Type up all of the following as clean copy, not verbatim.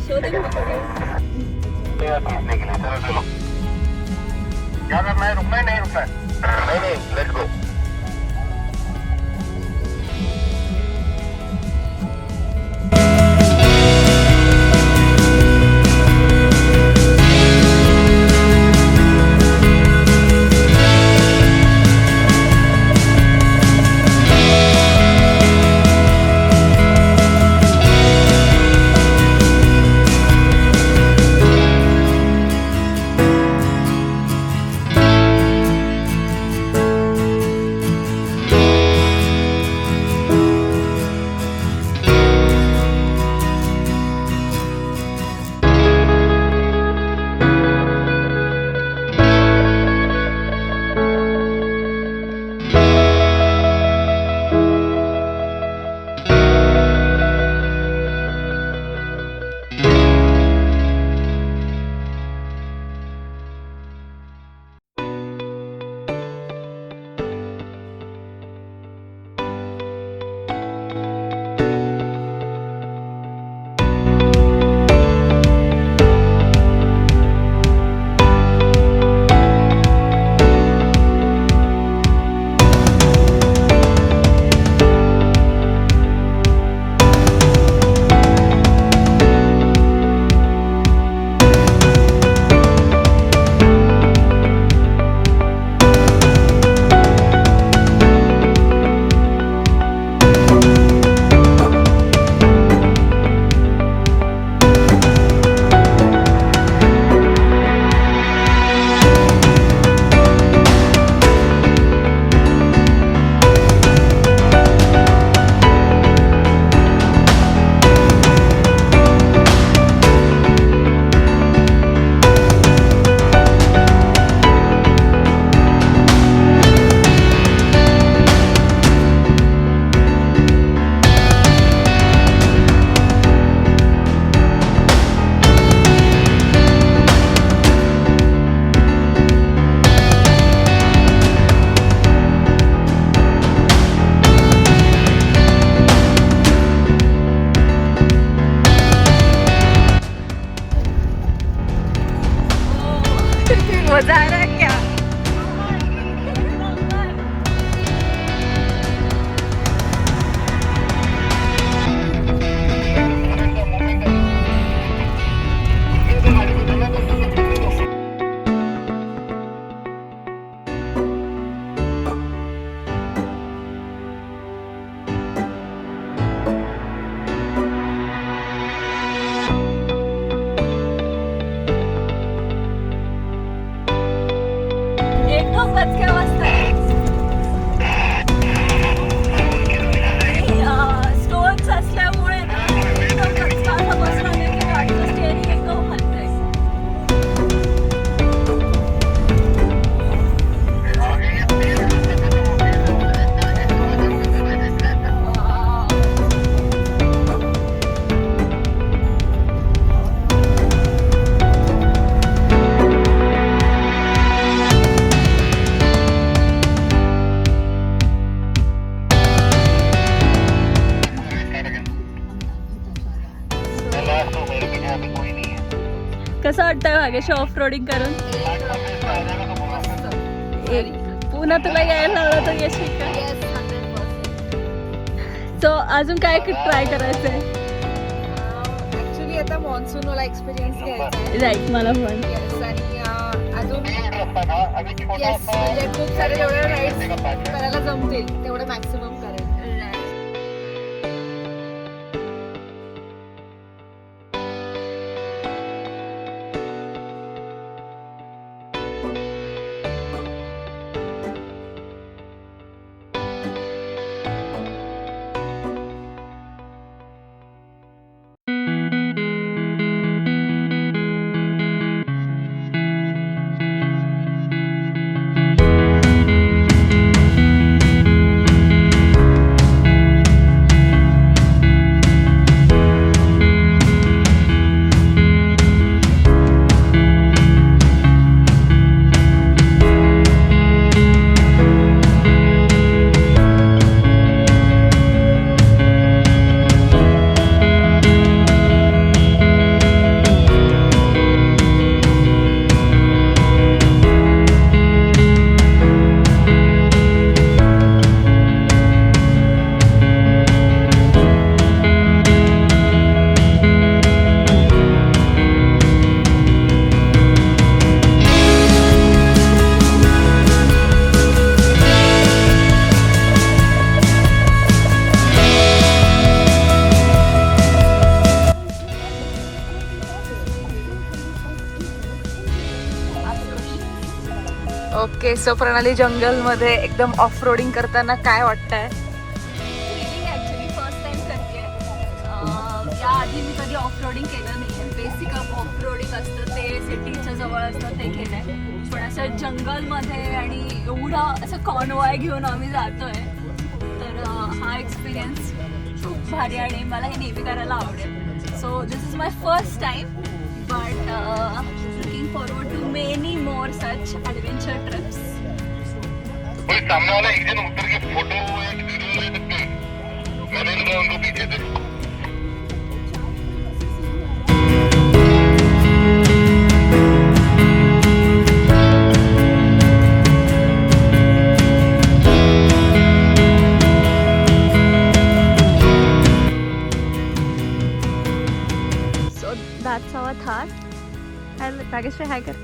Show दे मुझे। क्या करना है? रुकना है नहीं रुकना है? नहीं लेट्स गो। मजा आ रहा है क्या? एकदम गचक्या वाजताय. स्टोन्स असल्यामुळे ना एकदम गचका असा बसला नाही की गाडीचं स्टेअरिंग एकदम हलतंय. कसं वाटतंय भाग्यशी ऑफ रोडिंग करून? पुन्हा तुला यायला लावलं तर येशील का? सो अजून काय ट्राय करायचंय? ऍक्च्युली आता मॉन्सून वाला एक्सपिरियन्स घ्यायचा आहे. राईट, मला पण. Yes, आणि अजून येस म्हणजे खूप सारे जेवढे राईड्स करायला जमतील तेवढे मॅक्सिमम करेल. ओके, सो प्रणाली जंगलमध्ये एकदम ऑफ रोडिंग करताना काय वाटतंय? ॲक्च्युली फर्स्ट टाइम करते. याआधी मी कधी ऑफ रोडिंग केलं नाही आहे. बेसिक ऑफ रोडिंग असतं ते सिटीच्या जवळ असतं ते केलं आहे, पण असं जंगलमध्ये आणि एवढा असं कॉनवॉय घेऊन आम्ही जातोय, तर हा एक्सपिरियन्स खूप भारी आणि मला हे नेहमी करायला आवडेल. So this is my first time, but looking forward to many more such adventure trips. कोई सामने वाला एक जन उतर के फोटो एक वीडियो ले सकते हैं, मैंने लगा उनको पीछे से. That's our Thar. Ragesh, hi kar.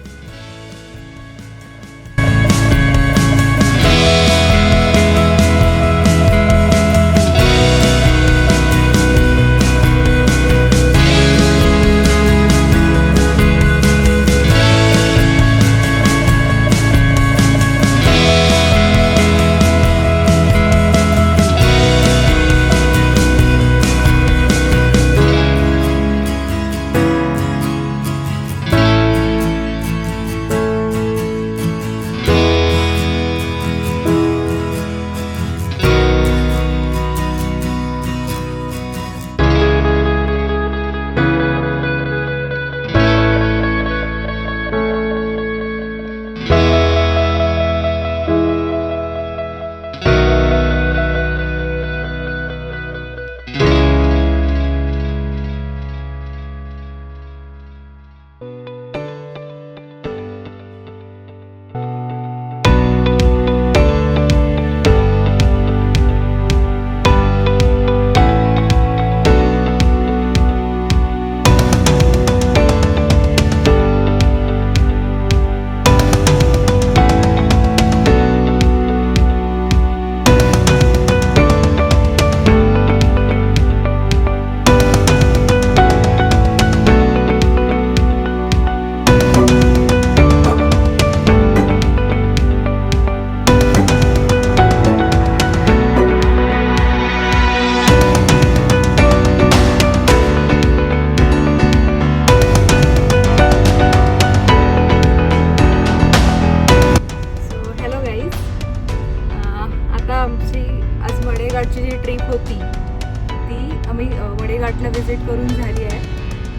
वडेघाटला विजिट करून झाली आहे.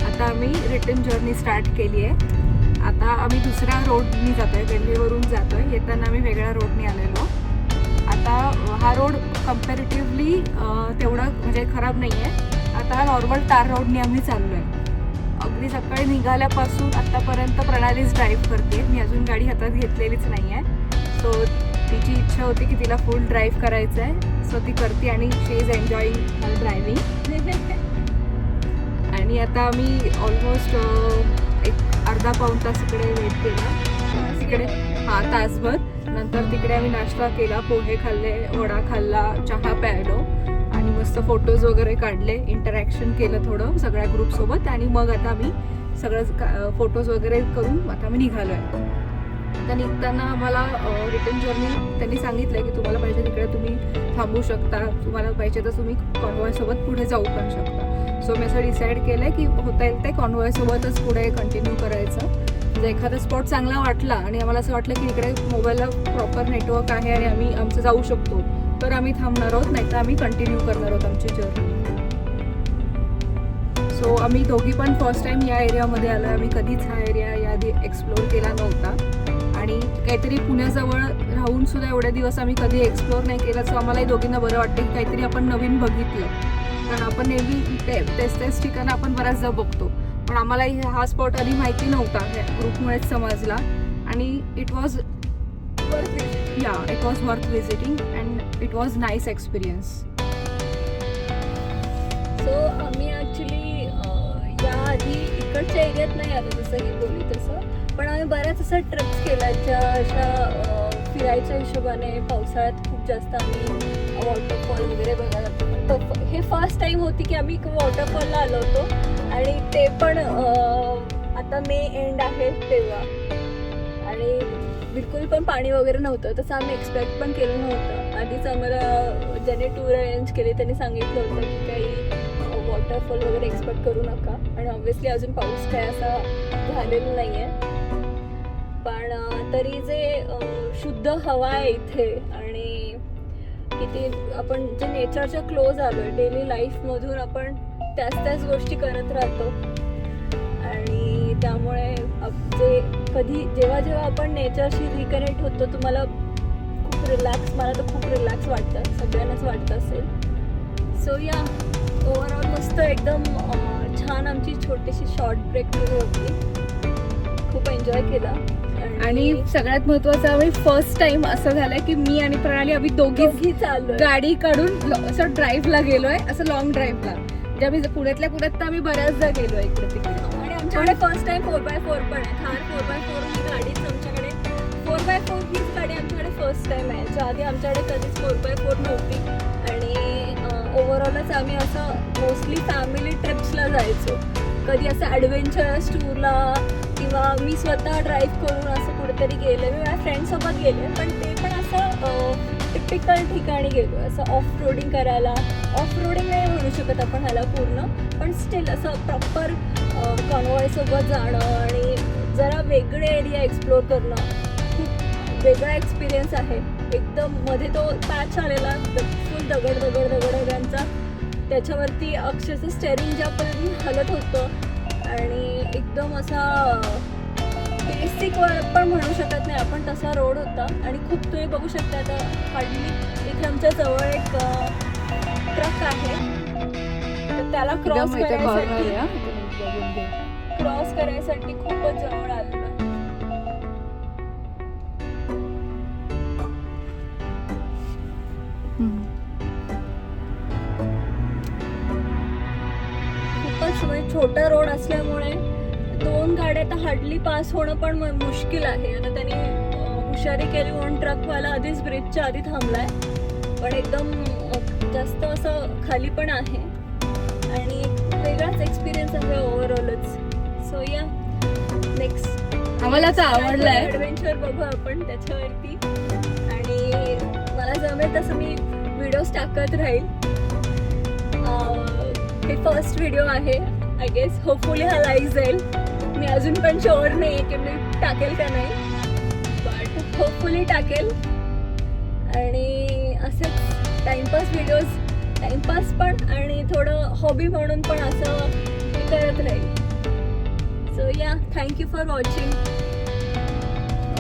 आता आम्ही रिटर्न जर्नी स्टार्ट केली आहे. आता आम्ही दुसऱ्या रोडनी जातो आहे, दिल्लीवरून जातो आहे. येताना आम्ही वेगळ्या रोडनी आलेलो. आता हा रोड कम्पॅरेटिव्हली तेवढा म्हणजे खराब नाही आहे. आता नॉर्मल तार रोडनी आम्ही चाललो आहे. अगदी सकाळी निघाल्यापासून आत्तापर्यंत प्रणालीच ड्राईव्ह करते. मी अजून गाडी हातात घेतलेलीच नाही आहे. सो तिची इच्छा होती की तिला फुल ड्राईव्ह करायचं आहे. सो ती करते आणि शी इज एन्जॉईंग हर ड्रायव्हिंग. आणि आता आम्ही ऑलमोस्ट एक अर्धा पाऊण तास इकडे वेट केला. तिकडे तासभर. नंतर तिकडे आम्ही नाश्ता केला, पोहे खाल्ले, वडा खाल्ला, चहा प्यायलो आणि मस्त फोटोज वगैरे काढले, इंटरॅक्शन केलं थोडं सगळ्या ग्रुपसोबत. आणि मग आता आम्ही सगळं फोटोज वगैरे करून आता आम्ही निघालो आहे. आता निघताना आम्हाला रिटर्न जर्नी त्यांनी सांगितलं की तुम्हाला पाहिजे तिकडे तुम्ही थांबू शकता, तुम्हाला पाहिजे तर तुम्ही कॉन्वॉयसोबत पुढे जाऊ पण शकता. सो मी असं डिसाईड केलं आहे की होता येईल ते कॉन्वॉयसोबतच पुढे कंटिन्यू करायचं. जर एखादा स्पॉट चांगला वाटला आणि आम्हाला असं वाटलं की इकडे मोबाईलला प्रॉपर नेटवर्क आहे आणि आम्ही आमचं जाऊ शकतो तर आम्ही थांबणार आहोत, नाहीतर आम्ही कंटिन्यू करणार आहोत आमची जर्नी. सो आम्ही दोघी पण फर्स्ट टाईम या एरियामध्ये आलो. आम्ही कधीच हा एरिया याआधी एक्सप्लोअर केला नव्हता आणि काहीतरी पुण्याजवळ राहून सुद्धा एवढे दिवस आम्ही कधी एक्सप्लोअर नाही केलं. सो आम्हालाही दोघींना बरं वाटतं की काहीतरी आपण नवीन बघितलं. कारण आपण नेहमी तेच ठिकाणं आपण बऱ्याचदा बघतो, पण आम्हाला हा स्पॉट आधी माहिती नव्हता. ग्रुपमुळेच समजला आणि it was worth visiting and it was nice experience. So आम्ही ॲक्च्युली याआधी इकडच्या एरियात नाही आलो, जसं की बोलली तसं, पण आम्ही बऱ्याच अशा ट्रिप्स केल्या ज्या अशा फिरायच्या हिशोबाने. पावसाळ्यात खूप जास्त आम्ही वॉटरफॉल वगैरे बघायला जातो. तर हे फर्स्ट टाईम होती की आम्ही वॉटरफॉलला आलो होतो आणि ते पण आता मे एंड आहे तेव्हा. आणि बिलकुल पण पाणी वगैरे नव्हतं, तसं आम्ही एक्सपेक्ट पण केलं नव्हतं. आधीच आम्हाला ज्याने टूर अरेंज केली त्यांनी सांगितलं होतं की काही वॉटरफॉल वगैरे एक्सपेक्ट करू नका. आणि ऑब्व्हियसली अजून पाऊस काय असा झालेला नाही आहे, पण तरी जे शुद्ध हवा आहे इथे आणि किती आपण जे नेचरच्या क्लोज आलो आहे, डेली लाईफमधून आपण त्याच गोष्टी करत राहतो आणि त्यामुळे जे कधी जेव्हा आपण नेचरशी रिकनेक्ट होतो, तुम्हाला खूप रिलॅक्स, मला तर खूप रिलॅक्स वाटतं, सगळ्यांनाच वाटतं असेल. सो या ओव्हरऑल मस्त एकदम छान आमची छोटीशी शॉर्ट ब्रेक टूर होती. खूप एन्जॉय केला आणि सगळ्यात महत्वाचं आम्ही फर्स्ट टाइम असं झालंय की मी आणि प्रणाली आम्ही दोघी चालू गाडी काढून असं ड्राईव्हला गेलोय, असं लॉंग ड्राईव्हला. म्हणजे आम्ही पुण्यातल्या तर आम्ही बऱ्याचदा गेलोय इकडे तिकडे. आणि आमच्याकडे फर्स्ट टाइम 4x4 पण आहे. थार 4x4 ही गाडीच आमच्याकडे, 4x4 हीच गाडी आमच्याकडे फर्स्ट टाइम आहे. याच्या आधी आमच्याकडे कधीच 4x4 नव्हती. आणि ओव्हरऑलच आम्ही असं मोस्टली फॅमिली ट्रिप्सला जायचो, कधी असं ॲडव्हेंचरस टूरला किंवा मी स्वतः ड्राईव्ह करून असं कुठेतरी गेले. मी माझ्या फ्रेंडसोबत गेले, पण ते पण असं टिपिकल ठिकाणी गेलो, असं ऑफ रोडिंग करायला. ऑफ रोडिंग नाही म्हणू शकत आपण ह्याला पूर्ण, पण स्टील असं प्रॉपर कॉन्वॉयसोबत जाणं आणि जरा वेगळे एरिया एक्सप्लोअर करणं खूप वेगळा एक्सपिरियन्स आहे. एकदम मध्ये तो पॅच आलेला, फुल दगड आहे त्यांचा, त्याच्यावरती अक्षरशः स्टेअरिंग ज्या पद्धतीने हलत होतं आणि एकदम असा बेसिक पण म्हणू शकत नाही आपण, तसा रोड होता. आणि खूप तुम्ही बघू शकता आता हार्डली इथे आमच्या जवळ एक ट्रक आहे, तर त्याला क्रॉस करायसाठी खूपच जवळ आलेलं. खूपच छोटा रोड असल्यामुळे 2 गाड्या तर हार्डली पास होणं पण मुश्किल आहे. आता त्यांनी हुशारी केली म्हणून ट्रकवाला आधीच ब्रिजच्या आधी थांबलाय, पण एकदम जास्त असं खाली पण आहे आणि वेगळाच एक्सपिरियन्स आहे ओव्हरऑलच. सो या नेक्स्ट आम्हाला तर आवडलाय ॲडव्हेंचर बघू आपण त्याच्यावरती, आणि मला जमेल तसं मी व्हिडिओज टाकत राहील. हे फर्स्ट व्हिडिओ आहे, आय गेस होपफुली हा लाईव्ह जाईल. मी अजून पण शुअर नाही आहे की मी टाकेल का नाही, बट होपफुली टाकेल. आणि असेच टाइमपास व्हिडिओज, टाइमपास पण आणि थोडं हॉबी म्हणून पण असं मी करत राहील. So yeah, thank you for watching.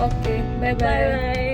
Okay, bye bye. Bye.